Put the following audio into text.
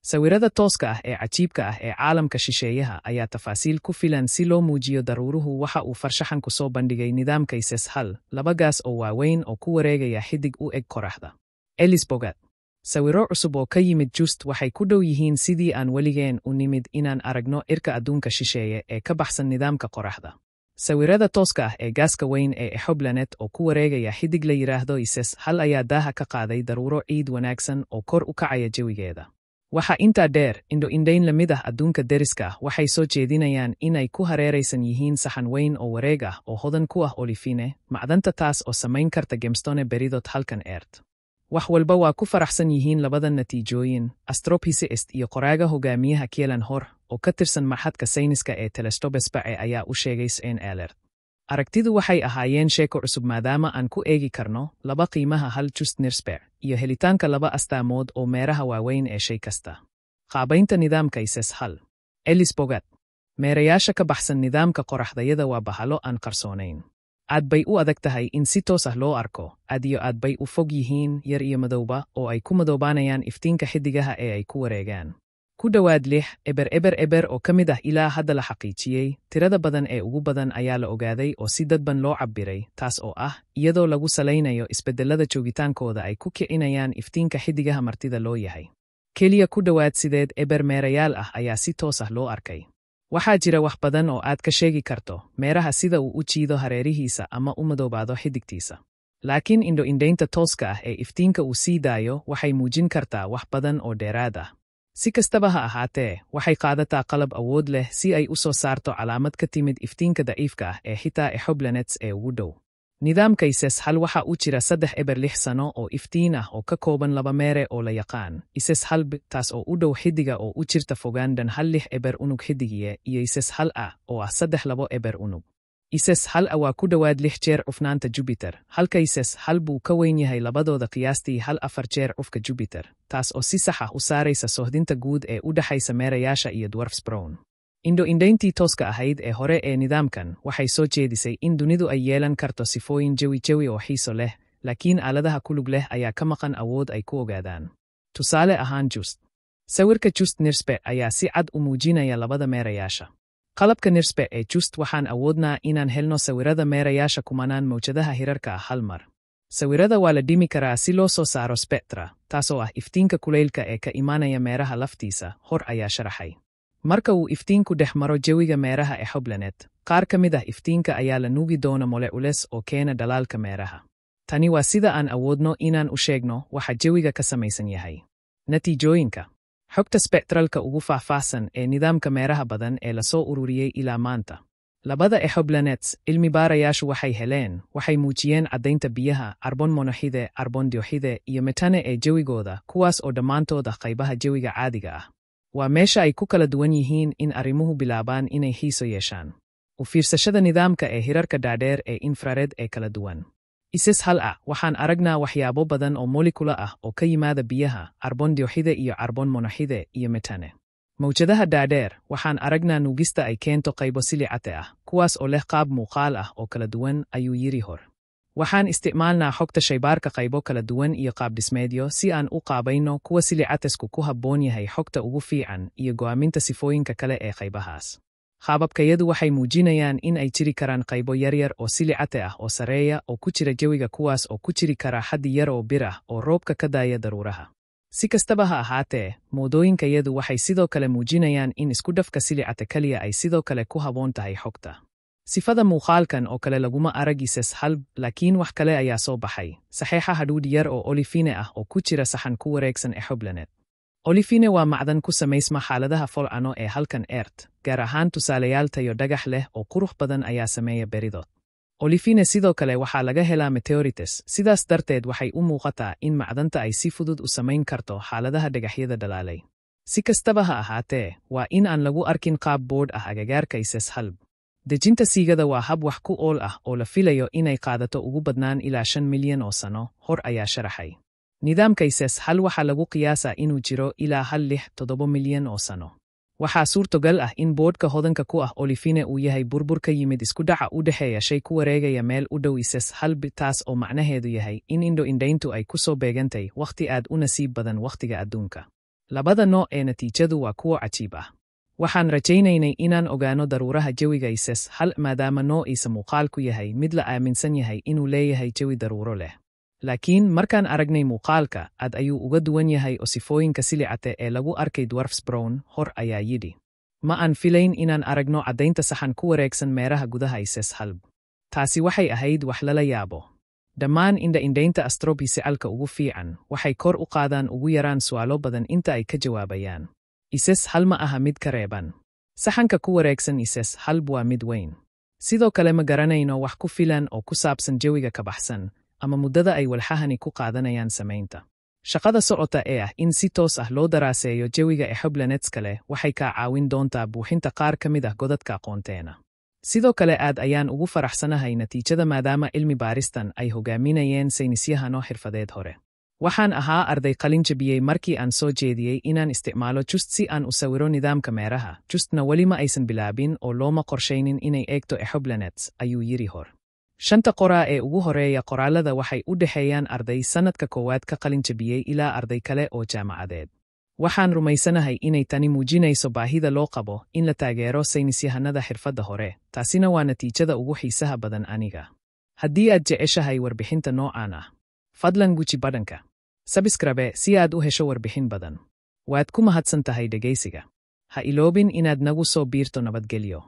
Sawirada tooska ah ee cajiibka ah ee caalamka shisheeyaha ayaa tafaasiil ku filan si loo muujiyo daruuruhu waxa uu farshaxanku soo bandhigay nidaamka ISIS hal, laba gaas oo waaweyn oo ku wareegaya xidig u eg qoraxda. Ellis Bogart. Sawiro cusub oo ka yimid Just waxay ku dhow yihiin sidii aan weligeen u nimid inaan aragno irka adduunka shisheeye ee ka baxsan nidaamka qoraxda. Sawirada tooska ah ee gaaska weyn ee exoplanet oo ku wareegaya xidig la yiraahdo ISIS hal ayaa daaha ka qaaday daruuro ciid wanaagsan oo kor u kacaya jawigeeda. Waxa intaa dheer, indho-indhayn la mid ah adduunka deriska ah waxay soo jeedinayaan inay ku hareeraysan yihiin saxan weyn oo wareeg ah oo hodan ku ah olifine, macdanta taas oo samayn karta gemstone beridot halkan Earth. Wax walba waa ku faraxsan yihiin labadan natiijooyin. Astrophysicist iyo qoraaga hogaamiyaha Kielan Hor, oo ka tirsan Maxadka Sayniska ee Telestobespace ayaa u sheegay SNL. Aragtidu waxay ahaayeen sheeko cusub maadaama aan ku eegi karno laba qiimaha hal Just Nirsper iyo helitaanka laba astaamood oo meeraha waaweyn ee shay kasta. Qaabaynta nidaamka ISIS hal. Ellis Bogart. Meerayaasha ka baxsan nidaamka qoraxdayada waa bahalo aan qarsoonayn. Aad bay u adag tahay in si toos ah loo arko, aad bay u fog yihiin yar iyo madowba oo ay ku madoobaanayaan iftiinka xidigaha ee ay ku wareegaan. Ku dhowaad 6 oo ka mid ah ilaa hadda la xaqiijiyey, tirada badan ee ugu badan ayaa la ogaaday oo si dadban loo cabbiray, taas oo ah, iyadoo lagu salaynayo isbeddellada joogitaankooda ay ku kicinayaan iftiinka xidigaha martida loo yahay. Keliya ku dhowaad 8 meerayaal ah ayaa si toos ah loo arkay. Waxaa jira wax badan oo aad ka sheegi karto, meeraha sida uu u jiido hareerihiisa ama u madoobaado xidigtiisa. Laakiin indho-indhaynta tooska ah ee iftiinka uu sii daayo waxay muujin kartaa wax badan oo dheeraad ah. Si kastaba ha ahaatee, waxay qaadataa qalab awood leh si ay u soo saarto calaamad ka timid iftiinka daciifka ah ee xitaa exoplanets ee ugu dhow. Nidaamka ISIS hal waxa uu jira 3 sano oo iftiin ah oo ka kooban 2 meere oo la yaqaan. ISIS hal b, taas oo u dhow xidiga oo u jirta fogaan dhan 6 unug xidigiye, iyo ISIS hal a oo ah 3 unug. ISIS hal a waa ku dhowaad 6 jeer cufnaanta Jupiter, halka ISIS hal buu ka weyn yahay labadooda qiyaastii 4 jeer cufka Jupiter, taas oo si sax ah u saaraysa sohdinta guud ee u dhaxaysa meerayaasha iyo dwarfs brown. Indho-indhayntii tooska ahayd ee hore ee nidaamkan waxay soo jeedisay in dunidu ay yeelan karto sifooyin jawi oo xiiso leh, laakiin aaladaha ku lug leh ayaa ka maqan awood ay ku ogaadaan. Tusaale ahaan Just. Sawirka Just Nirsper ayaa si cad u muujinaya labada meerayaasha. Qalabka Nirsper ee Just waxaan awoodnaa inaan helno sawirada meerayaasha kumanaan mawjadaha hirarka ah hal mar. Sawirada waa la dhimi karaa si loo soo saaro spectra, taasoo ah iftiinka kulaylka ee ka imaanaya meeraha laftiisa, Hor ayaa sharaxay. Marka uu iftiinku dhex maro jawiga meeraha exoplanet, qaar ka mid ah iftiinka ayaa la nuugi doona molecules oo keena dhalaalka meeraha. Tani waa sida aan awoodno inaan u sheegno waxa jawiga ka samaysan yahay. Natiijooyinka. Xogta spectralka ugu faahfaahsan ee nidaamka meeraha badan ee la soo ururiyey ilaa maanta. Labada exoplanets, cilmi-baarayaashu waxay muujiyeen caddaynta biyaha, carbon monoxide, carbon dioxide iyo metane ee jawigooda, kuwaas oo dhammaantood ah qaybaha jawiga caadiga ah. Waa meesha ay ku kala duwan yihiin in arrimuhu bilaabaan inay xiiso yeeshaan. U fiirsashada nidaamka ee hirarka dhaadheer ee infrared ee kala duwan. ISIS hal a waxaan aragnaa waxyaabo badan oo molekula ah oo ka yimaada biyaha, carbon dioxide iyo carbon monoxide iyo metane. Mawjadaha dhaadheer waxaan aragnaa nuugista ay keento qaybo silicate ah, kuwaas oo leh qaab muuqaal ah oo kala duwan, ayuu yiri Hor. Waxaan isticmaalnaa xogta shaybaarka qaybo kala duwan iyo qaab dhismeedyo si aan u qaabayno kuwa silicatesku ku habboon yahay xogta ugu fiican iyo go'aaminta sifooyinka kale ee qaybahaas. Qaababkayadu waxay muujinayaan in ay jiri karaan qaybo yaryar oo silicate ah oo sareeya oo ku jira jawiga, kuwaas oo ku jiri kara xaddi yar oo bir ah oo roobka ka daaya daruuraha. Si kastaba ha ahaatee, moodooyinkayadu waxay sidoo kale muujinayaan in isku dhafka silicate kaliya ay sidoo kale ku habboon tahay xogta. Sifada muuqaalkan oo kale laguma arag ISIS hal, laakiin wax kale ayaa soo baxay. Saxeexa hadhuudh yar oo olifine ah oo ku jira saxan ku wareegsan exoplanet. Olifine waa macdan ku samaysma xaaladaha folcano ee halkan Earth, gaar ahaan tusaalayaal tayo dhagax leh oo qurux badan ayaa sameeya beridot. Olifine sidoo kale waxaa laga helaa meteorites, sidaas darteed waxay u muuqataa in macdanta ay si fudud u samayn karto xaaladaha dhagaxyada dhalaalay. Si kastaba ha ahaatee, waa in aan lagu arkin qaab boodh ah agagaarka ISIS hal. Dejinta siigada waa hab wax ku ool ah oo la filayo inay qaadato ugu badnaan ilaa 5 milyan oo sano, Hor ayaa sharaxay. Nidaamka ISIS hal waxaa lagu qiyaasaa inuu jiro ilaa 7 milyan oo sano. Waxaa suurtogal ah in boodhka hodanka ku ah olifine uu yahay burbur ka yimid isku dhaca u dhexeeya shay ku wareegaya meel u dhow ISIS hal b, taas oo macnaheedu yahay in indho-indhayntu ay ku soo beegantay wakhti aad u nasiib badan wakhtiga adduunka. Labada nooc ee natiijadu waa kuwo cajiib ah. Waxaan rajaynaynay inaan ogaano daruuraha jawiga ISIS hal maadaama noociisa muuqaalku yahay mid la aaminsan yahay inuu leeyahay jawi daruuro leh. Laakiin markaan aragnay muuqaalka, aad ayuu uga duwan yahay oo sifooyinka silicate ee lagu arkay dwarfs brown hor ayaa yidhi. Ma aan filayn inaan aragno caddaynta saxan ku wareegsan meeraha gudaha ISIS halb. Taasi waxay ahayd wax lala yaabo. Dhammaan indha-indhaynta astrobiicalka ugu fiican waxay kor u qaadaan ugu yaraan su'aalo badan inta ay ka jawaabayaan. ISIS hal ma aha mid ka reeban. Saxanka ku wareegsan ISIS halb waa mid weyn. Sidoo kale ma garanayno wax ku filan oo ku saabsan jawiga ka baxsan, ama muddada ay walxahani ku qaadanayaan samaynta. Shaqada socota ee ah in si toos ah loo daraaseeyo jawiga exoplanetska leh waxay kaa caawin doontaa buuxinta qaar ka mid ah godadka aqoonteena. Sidoo kale aad ayaan ugu faraxsanahay natiijada maadaama cilmi baaristan ay hogaaminayeen saynisyahano xirfadeed hore. Waxaan ahaa arday qalin jabiyey markii aan soo jeediyey inaan isticmaalo just si aan u sawiro nidaamka meeraha. Justna weli ma aysan bilaabin oo looma qorshaynin inay eegto exoplanets, ayuu yiri hor. 5 qoraa ee ugu horeeya qoraalada waxay u dhexeeyaan arday sanadka koowaad ka qalin jabiyey ilaa arday kale oo jaamacadeed. Waxaan rumaysanahay inay tani muujinayso baahida loo qabo in la taageero saynisyahanada xirfadda hore, taasina waa natiijada ugu xiisaha badan aniga. Haddii aad jeceshahay warbixinta noocaan ah, fadlan guji badhanka subscribe si aad u hesho warbixin badan. Waad ku mahadsan tahay dhegaysiga. Ha iloobin inaad nagu soo biirto nabadgelyo.